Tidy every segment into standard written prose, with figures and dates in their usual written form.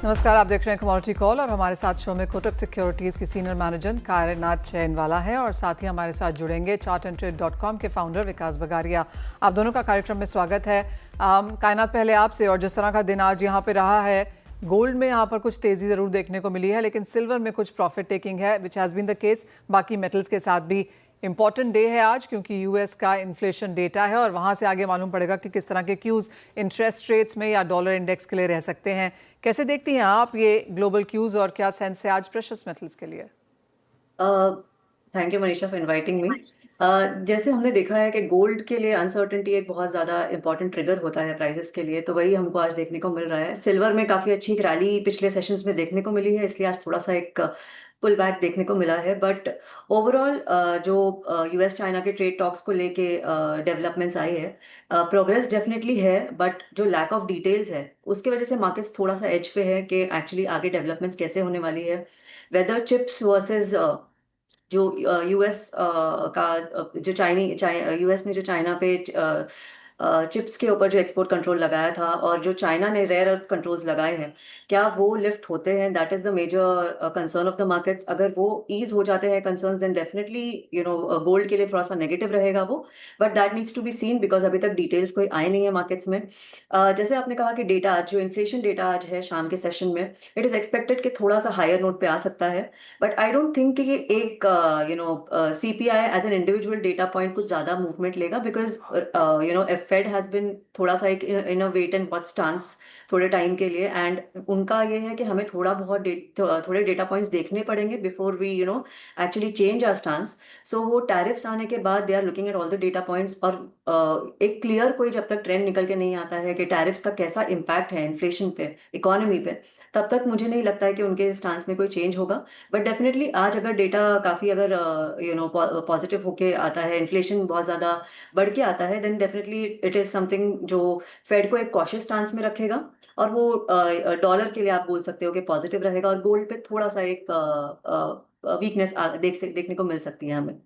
नमस्कार, आप देख रहे हैं कमोडिटी कॉल और हमारे साथ शो में कोटक सिक्योरिटीज़ की सीनियर मैनेजर कायनात चैनवाला है और साथ ही हमारे साथ जुड़ेंगे chartandtrade.com के फाउंडर विकास बगारिया। आप दोनों का कार्यक्रम में स्वागत है। कायनात, पहले आपसे, और जिस तरह का दिन आज यहाँ पे रहा है, गोल्ड में यहाँ पर कुछ तेज़ी ज़रूर देखने को मिली है, लेकिन सिल्वर में कुछ प्रॉफिट टेकिंग है, which has been the case बाकी मेटल्स के साथ भी। इंपॉर्टेंट डे है आज क्योंकि यूएस का इन्फ्लेशन डेटा है और वहाँ से आगे मालूम पड़ेगा कि किस तरह के क्यूज़ इंटरेस्ट रेट्स में या डॉलर इंडेक्स के लिए रह सकते हैं। कैसे देखती हैं आप ये ग्लोबल क्यूज़ और क्या सेंस है आज प्रेशियस मेटल्स के लिए? Thank you Manisha for inviting me. जैसे हमने देखा है कि गोल्ड के लिए अनसर्टेनिटी एक बहुत ज़्यादा इंपॉर्टेंट ट्रिगर होता है प्राइसेस के लिए, तो वही हमको आज देखने को मिल रहा है। सिल्वर में काफ़ी अच्छी एक रैली पिछले सेशंस में देखने को मिली है, इसलिए आज थोड़ा सा एक पुल बैक देखने को मिला है। बट ओवरऑल जो यूएस चाइना के ट्रेड टॉक्स को लेके डेवलपमेंट्स आई है, प्रोग्रेस डेफिनेटली है, बट जो लैक ऑफ डिटेल्स है उसकी वजह से मार्केट्स थोड़ा सा एज पे है कि एक्चुअली आगे डेवलपमेंट्स कैसे होने वाली है। वेदर चिप्स वर्सेस जो यूएस का जो यूएस ने जो चाइना पे चिप्स के ऊपर जो एक्सपोर्ट कंट्रोल लगाया था और जो चाइना ने रेयर अर्थ कंट्रोल्स लगाए हैं, क्या वो लिफ्ट होते हैं? That is the major concern of the markets. अगर वो ईज हो जाते हैं कंसर्न, देन डेफिनेटली गोल्ड के लिए थोड़ा सा नेगेटिव रहेगा वो, but that needs to be seen because अभी तक डिटेल्स कोई आए नहीं है मार्केट्स में। जैसे आपने कहा कि डेटा आज जो इन्फ्लेशन डेटा आज है शाम के सेशन में, इट इज एक्सपेक्टेड कि थोड़ा सा हायर नोट पे आ सकता है, बट आई डोंट थिंक कि ये एक CPI as an individual data point कुछ ज्यादा मूवमेंट लेगा, बिकॉज फेड हैज बिन थोड़ा सा एक इन अ वेट एंड वॉच स्टांस थोड़े टाइम के लिए, एंड उनका ये है कि हमें थोड़ा बहुत थोड़े डेटा पॉइंट्स देखने पड़ेंगे before we actually change our stance. So वो टैरिफ्स आने के बाद they are looking at all the data points, और एक क्लियर कोई जब तक ट्रेंड निकल के नहीं आता है कि टैरिफ्स का कैसा इम्पैक्ट है इन्फ्लेशन पे, इकोनॉमी पे, तब तक मुझे नहीं लगता है कि उनके स्टांस में कोई चेंज होगा। बट डेफिनेटली आज अगर डेटा काफ़ी अगर पॉजिटिव होके आता है, इन्फ्लेशन बहुत ज़्यादा बढ़ के आता है, then definitely it is something जो फेड को एक कॉशियस स्टांस में रखेगा, और वो डॉलर के लिए आप बोल सकते हो कि पॉजिटिव रहेगा, और गोल्ड पे थोड़ा सा एक वीकनेस देखने को मिल सकती है हमें।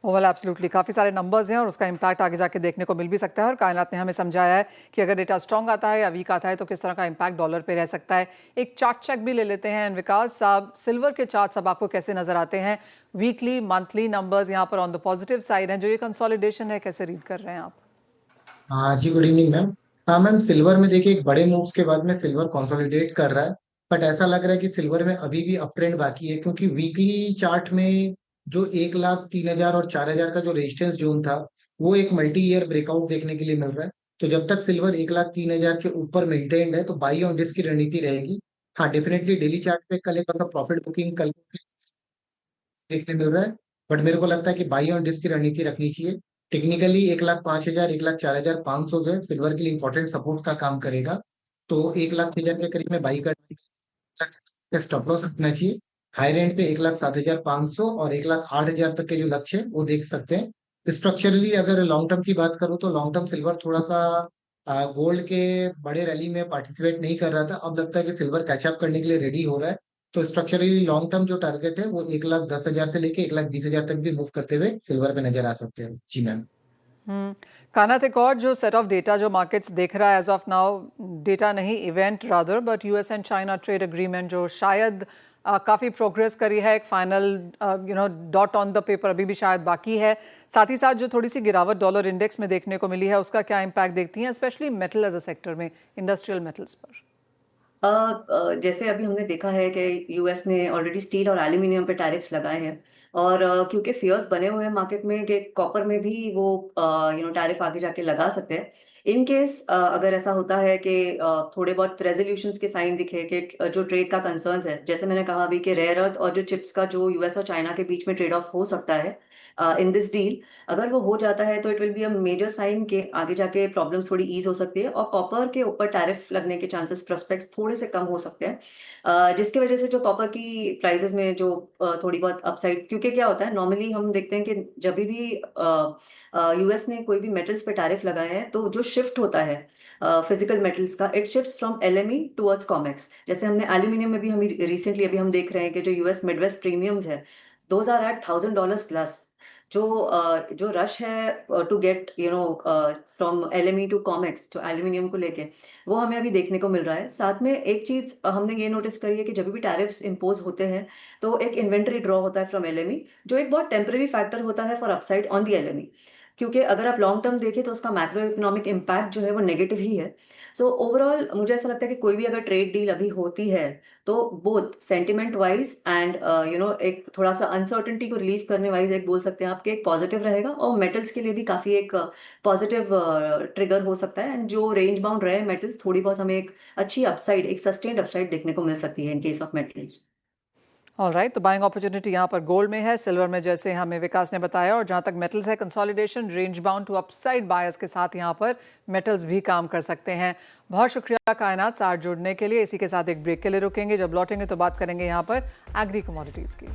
ओवल एब्सोल्युटली, काफ़ी सारे नंबर्स हैं और उसका इम्पैक्ट आगे जाके देखने को मिल भी सकता है और कायनात ने हमें समझाया है कि अगर डेटा स्ट्रॉन्ग आता है या वीक आता है तो किस तरह का इम्पैक्ट डॉलर पे रह सकता है। एक चार्ट चेक भी ले लेते हैं। विकास साहब, सिल्वर के चार्ट्स अब आपको कैसे नजर आते हैं? वीकली, मंथली नंबर्स यहाँ पर ऑन द पॉजिटिव साइड हैं। जो ये कंसोलिडेशन है, कैसे रीड कर रहे हैं आप? हाँ जी, गुड इवनिंग मैम। हाँ मैम, सिल्वर में देखिए एक बड़े मूव्स के बाद में सिल्वर कंसोलिडेट कर रहा है। बट ऐसा लग रहा है कि सिल्वर में अभी भी अप ट्रेंड बाकी है, क्योंकि वीकली चार्ट में जो 1,03,000 और 4,000 का जो रेजिस्टेंस जोन था, वो एक मल्टी ईयर ब्रेकआउट देखने के लिए मिल रहा है। तो जब तक सिल्वर 1,03,000 के ऊपर मेंटेन्ड है तो बाई ऑन डिप्स की रणनीति रहेगी। हाँ, डेफिनेटली डेली चार्ट पे कल एक प्रॉफिट बुकिंग कल देखने मिल रहा है, बट मेरे को लगता है कि बाई ऑन डिप्स की रणनीति रखनी चाहिए। टेक्निकली 1,05,000, 1,04,500 जो है सिल्वर के लिए इंपॉर्टेंट सपोर्ट का काम करेगा। तो 1,06,000 के करीब में बाई का स्टॉप लॉस रखना चाहिए। हाई रेंज पे 1,07,500 और 1,08,000 तक के जो लक्ष्य है वो देख सकते हैं। स्ट्रक्चरली अगर लॉन्ग टर्म की बात करूँ तो लॉन्ग टर्म सिल्वर थोड़ा सा गोल्ड के बड़े रैली में पार्टिसिपेट नहीं कर रहा था, अब लगता है कि सिल्वर कैचअप करने के लिए रेडी हो रहा है। तो स्ट्रक्चरली लॉन्ग टर्म जो टारगेट है वो 1,10,000 से लेके 1,20,000 तक भी मूव करते हुए सिल्वर पे नजर आ सकते हैं। जी मैम। कानात, एक और जो सेट ऑफ डेटा जो मार्केट्स देख रहा है एज ऑफ नाउ, डेटा नहीं event rather, but US and China trade agreement जो शायद काफ़ी प्रोग्रेस करी है, एक final dot on the paper अभी भी शायद बाकी है। साथ ही साथ जो थोड़ी सी गिरावट डॉलर इंडेक्स में देखने को मिली है, उसका क्या इम्पैक्ट देखती हैं, specially metal as a sector में, इंडस्ट्रियल मेटल्स पर? जैसे अभी हमने देखा है कि यूएस ने ऑलरेडी स्टील और एल्यूमिनियम पे टैरिफ्स लगाए हैं, और क्योंकि फियर्स बने हुए हैं मार्केट में कि कॉपर में भी वो टैरिफ आगे जाके लगा सकते हैं। इन केस अगर ऐसा होता है कि थोड़े बहुत रेजोल्यूशंस के साइन दिखे कि जो ट्रेड का कंसर्न्स है, जैसे मैंने कहा अभी कि रेयर अर्थ और जो चिप्स का जो यूएस और चाइना के बीच में ट्रेड ऑफ हो सकता है इन दिस डील, अगर वो हो जाता है तो it will be a major sign के आगे जाके प्रॉब्लम्स थोड़ी ईज हो सकती है, और कॉपर के ऊपर टैरिफ लगने के चांसेस प्रोस्पेक्ट्स थोड़े से कम हो सकते हैं, जिसकी वजह से जो कॉपर की प्राइसेस में जो थोड़ी बहुत अपसाइड, क्योंकि क्या होता है नॉर्मली हम देखते हैं कि जब भी यूएस ने कोई भी मेटल्स पे टैरिफ लगाए हैं तो जो शिफ्ट होता है फिजिकल मेटल्स का, it shifts from LME towards COMEX. जैसे हमने एल्यूमिनियम में भी हम रिसेंटली अभी हम देख रहे हैं कि जो यूएस मिडवेस्ट प्रीमियम्स है, दोज आर एट $1,000 प्लस। जो रश है to get from LME to COMEX जो एल्यूमिनियम को लेके, वो हमें अभी देखने को मिल रहा है। साथ में एक चीज हमने ये नोटिस करी है कि जब भी टैरिफ्स इम्पोज होते हैं तो एक इन्वेंट्री ड्रॉ होता है फ्रॉम एलएमई, जो एक बहुत टेम्पररी फैक्टर होता है for upside on the LME, क्योंकि अगर आप लॉन्ग टर्म देखें तो उसका मैक्रो इकोनॉमिक इम्पैक्ट जो है वो नेगेटिव ही है। सो ओवरऑल मुझे ऐसा लगता है कि कोई भी अगर ट्रेड डील अभी होती है तो बोथ सेंटिमेंट वाइज एंड एक थोड़ा सा अनसर्टेनिटी को रिलीव करने वाइज एक बोल सकते हैं आपके एक पॉजिटिव रहेगा, और मेटल्स के लिए भी काफी एक पॉजिटिव ट्रिगर हो सकता है। एंड जो रेंज बाउंड रहे मेटल्स, थोड़ी बहुत हमें एक अच्छी अपसाइड, एक सस्टेन्ड अपसाइड देखने को मिल सकती है in case of metals. Alright, तो बाइंग अपॉर्चुनिटी यहाँ पर गोल्ड में है, सिल्वर में जैसे हमें विकास ने बताया, और जहाँ तक मेटल्स है consolidation range bound to upside bias के साथ यहाँ पर मेटल्स भी काम कर सकते हैं। बहुत शुक्रिया कायनात साथ जुड़ने के लिए। इसी के साथ एक ब्रेक के लिए रुकेंगे, जब लौटेंगे तो बात करेंगे यहाँ पर एग्री कमोडिटीज़ की।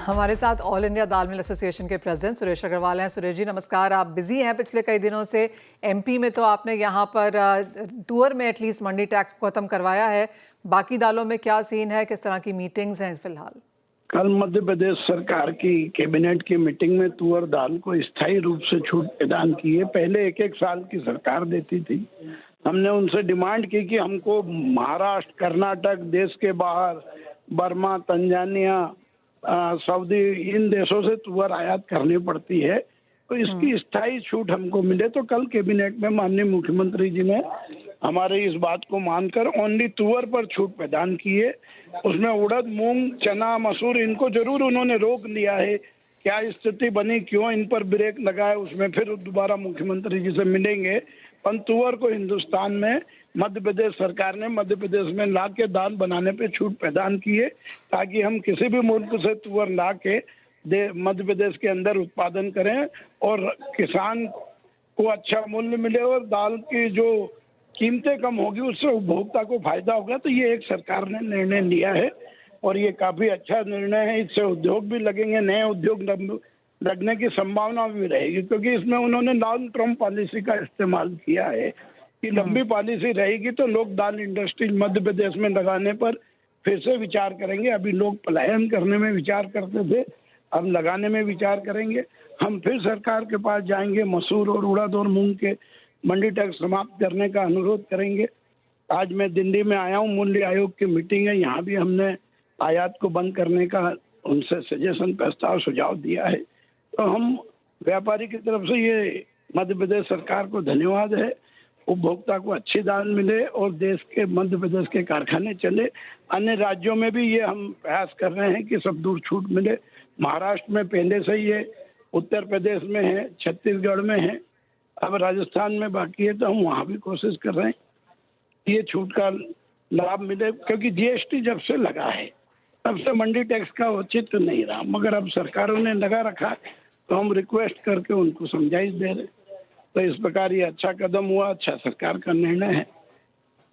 हमारे साथ ऑल इंडिया दाल मिल एसोसिएशन के प्रेसिडेंट सुरेश अग्रवाल हैं। सुरेश जी नमस्कार, आप बिजी हैं पिछले कई दिनों से। एमपी में तो आपने यहाँ पर टूर में एटलीस्ट मंडी टैक्स को खत्म करवाया है, बाकी दालों में क्या सीन है, किस तरह की मीटिंग्स हैं फिलहाल? कल मध्य प्रदेश सरकार की कैबिनेट की मीटिंग में तुअर दाल को स्थायी रूप से छूट प्रदान की है। पहले एक एक साल की सरकार देती थी। हमने उनसे डिमांड की कि हमको महाराष्ट्र, कर्नाटक, देश के बाहर बर्मा, तंजानिया, सऊदी, इन देशों से तुअर आयात करनी पड़ती है, तो इसकी स्थायी छूट हमको मिले। तो कल कैबिनेट में माननीय मुख्यमंत्री जी ने हमारे इस बात को मानकर ओनली तुअर पर छूट प्रदान की है। उसमें उड़द, मूंग, चना, मसूर, इनको जरूर उन्होंने रोक लिया है। क्या स्थिति बनी, क्यों इन पर ब्रेक लगाए, उसमें फिर दोबारा मुख्यमंत्री जी से मिलेंगे। पर तुअर को हिंदुस्तान में मध्य प्रदेश सरकार ने मध्य प्रदेश में ला के दाल बनाने पे छूट प्रदान की है, ताकि हम किसी भी मुल्क से तुअर ला के मध्य प्रदेश के अंदर उत्पादन करें और किसान को अच्छा मूल्य मिले और दाल की जो कीमतें कम होगी उससे उपभोक्ता को फायदा होगा। तो ये एक सरकार ने निर्णय लिया है और ये काफी अच्छा निर्णय है। इससे उद्योग भी लगेंगे, नए उद्योग लगने की संभावना भी रहेगी, क्योंकि इसमें उन्होंने लॉन्ग टर्म पॉलिसी का इस्तेमाल किया है कि लंबी पॉलिसी रहेगी तो लोग दाल इंडस्ट्री मध्य प्रदेश में लगाने पर फिर से विचार करेंगे। अभी लोग पलायन करने में विचार करते थे, अब लगाने में विचार करेंगे। हम फिर सरकार के पास जाएंगे, मसूर और उड़द और मूंग के मंडी टैक्स समाप्त करने का अनुरोध करेंगे। आज मैं दिल्ली में आया हूँ, मूल्य आयोग की मीटिंग है, यहाँ भी हमने आयात को बंद करने का उनसे सजेशन, प्रस्ताव, सुझाव दिया है। तो हम व्यापारी की तरफ से ये मध्य प्रदेश सरकार को धन्यवाद है। उपभोक्ता को अच्छी दाल मिले और देश के मध्य प्रदेश के कारखाने चले। अन्य राज्यों में भी ये हम प्रयास कर रहे हैं कि सब दूर छूट मिले। महाराष्ट्र में पहले से ही है, उत्तर प्रदेश में है, छत्तीसगढ़ में है, अब राजस्थान में बाकी है। तो हम वहाँ भी कोशिश कर रहे हैं ये छूट का लाभ मिले, क्योंकि जीएसटी जब से लगा है तब से मंडी टैक्स का औचित्य नहीं रहा, मगर अब सरकारों ने लगा रखा तो हम रिक्वेस्ट करके उनको समझाइश दे रहे। तो इस प्रकार ये अच्छा कदम हुआ, अच्छा सरकार का निर्णय है।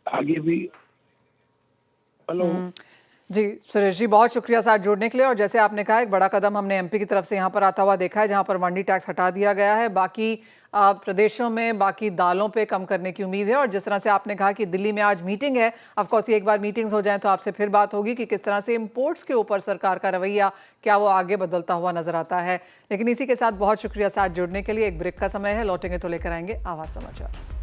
आगे भी हेलो जी सुरेश जी, बहुत शुक्रिया साथ जुड़ने के लिए। और जैसे आपने कहा, एक बड़ा कदम हमने एमपी की तरफ से यहाँ पर आता हुआ देखा है, जहाँ पर मंडी टैक्स हटा दिया गया है। बाकी प्रदेशों में बाकी दालों पे कम करने की उम्मीद है। और जिस तरह से आपने कहा कि दिल्ली में आज मीटिंग है, ऑफ कोर्स एक बार मीटिंग्स हो जाएं तो आपसे फिर बात होगी कि किस तरह से इंपोर्ट्स के ऊपर सरकार का रवैया क्या वो आगे बदलता हुआ नजर आता है। लेकिन इसी के साथ बहुत शुक्रिया साथ जुड़ने के लिए। एक ब्रेक का समय है, लौटेंगे तो लेकर आएंगे आवाज समाचार।